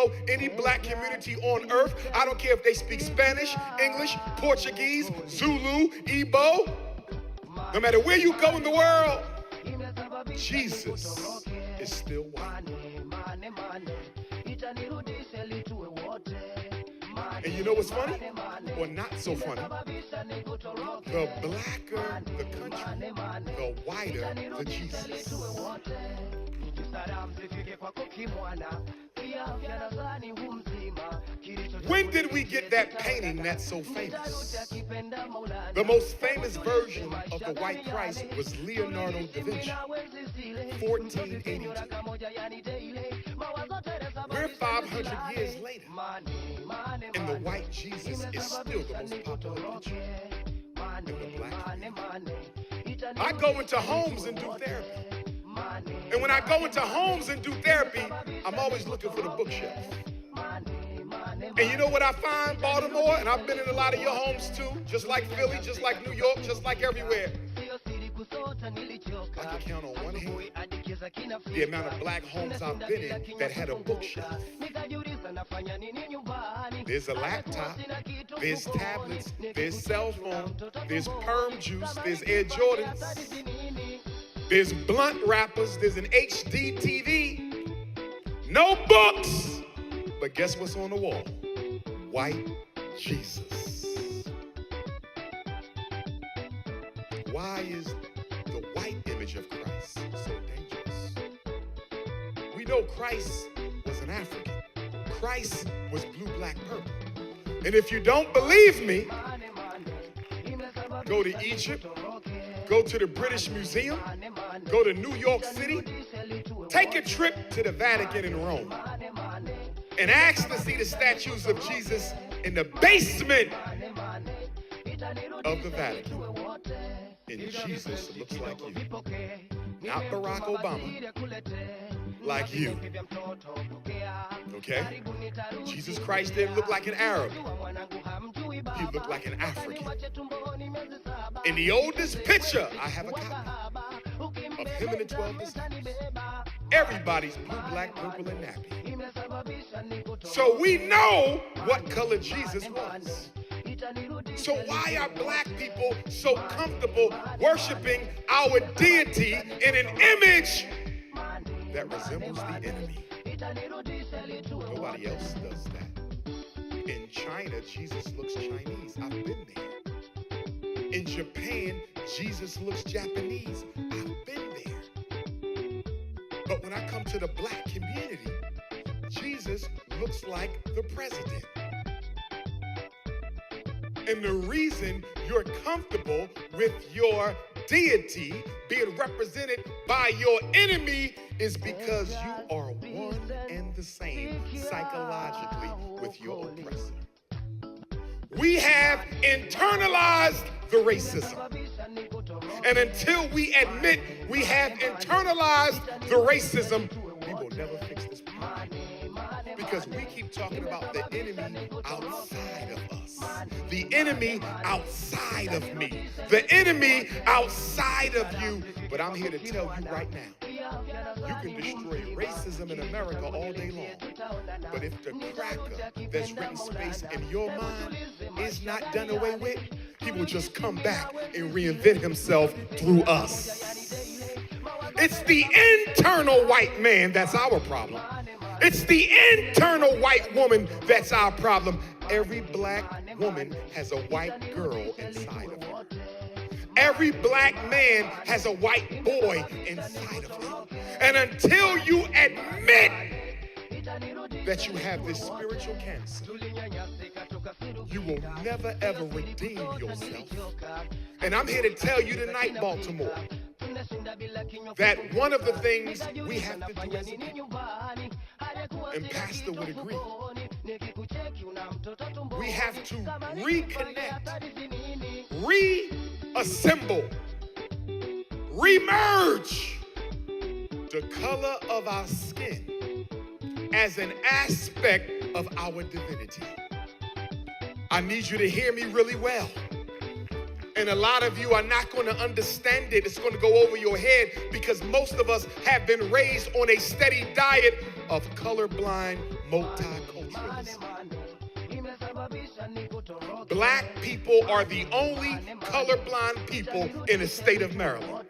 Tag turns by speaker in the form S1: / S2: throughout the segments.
S1: go, any black community on earth, I don't care if they speak Spanish, English, Portuguese, Zulu, Igbo, no matter where you go in the world, Jesus is still white. And you know what's funny? Or not so funny? The blacker the country, the whiter the Jesus. When did we get that painting that's so famous? The most famous version of the white Christ was Leonardo da Vinci, 1482. We're 500 years later, and the white Jesus is still the most popular picture in the black community. I go into homes and do therapy. And when I go into homes and do therapy, I'm always looking for the bookshelf. And you know what I find, Baltimore? And I've been in a lot of your homes too, just like Philly, just like New York, just like everywhere. I can count on one hand the amount of black homes I've been in that had a bookshelf. There's a laptop, there's tablets, there's cell phone, there's perm juice, there's Air Jordans, there's blunt wrappers, there's an HD TV, no books. But guess what's on the wall? White Jesus. Why is the white image of Christ so dangerous? We know Christ was an African. Christ was blue, black, purple. And if you don't believe me, go to Egypt, go to the British Museum, go to New York City, take a trip to the Vatican in Rome, and ask to see the statues of Jesus in the basement of the Vatican. And Jesus looks like you. Not Barack Obama. Like you. Okay? Jesus Christ didn't look like an Arab. He looked like an African. In the oldest picture, I have a copy of him and the 12 disciples. Everybody's blue, black, purple, and nappy. So we know what color Jesus was. So why are black people so comfortable worshiping our deity in an image that resembles the enemy? Nobody else does that. In China, Jesus looks Chinese. I've been there. In Japan, Jesus looks Japanese. I've been there. But when I come to the black community, Jesus looks like the president. And the reason you're comfortable with your deity being represented by your enemy is because you are one and the same psychologically with your oppressor. We have internalized the racism. And until we admit we have internalized the racism, we will never fix this problem. Because we keep talking about the enemy outside of us. The enemy outside of me. The enemy outside of you. But I'm here to tell you right now, you can destroy racism in America all day long. But if the cracker that's written space in your mind is not done away with, he will just come back and reinvent himself through us. It's the internal white man that's our problem. It's the internal white woman that's our problem. Every black woman has a white girl inside of her. Every black man has a white boy inside of him. And until you admit that you have this spiritual cancer, you will never ever redeem yourself. And I'm here to tell you tonight, Baltimore, that one of the things we have to do as a people, and Pastor would agree, we have to reconnect, reassemble, remerge the color of our skin as an aspect of our divinity. I need you to hear me really well. And a lot of you are not going to understand it. It's going to go over your head because most of us have been raised on a steady diet of colorblind multiculturalism. Black people are the only colorblind people in the state of Maryland.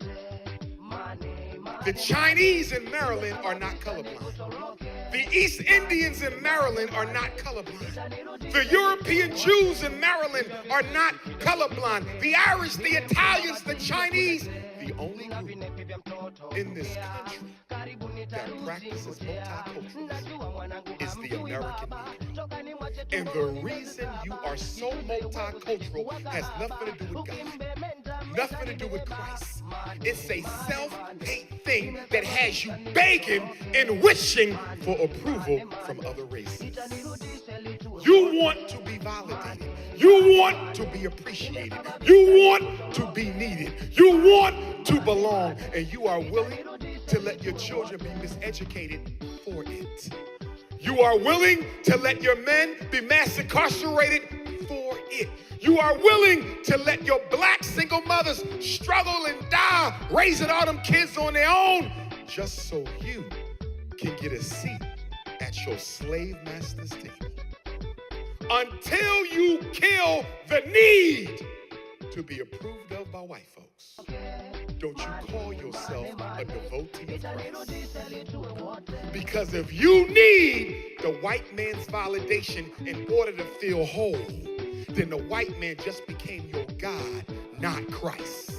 S1: The Chinese in Maryland are not colorblind. The East Indians in Maryland are not colorblind. The European Jews in Maryland are not colorblind. The Irish, the Italians, the Chinese, the only group in this country that practices multiculturalism is the American Negro. And the reason you are so multicultural has nothing to do with God, nothing to do with Christ. It's a self-hate thing that has you begging and wishing for approval from other races. You want to be validated. You want to be appreciated. You want to be needed. You want to belong. And you are willing to let your children be miseducated for it. You are willing to let your men be mass incarcerated for it. You are willing to let your black single mothers struggle and die, raising all them kids on their own, just so you can get a seat at your slave master's table. Until you kill the need to be approved of by white folks, don't you call yourself a devotee of Christ. Because if you need the white man's validation in order to feel whole, then the white man just became your God, not Christ.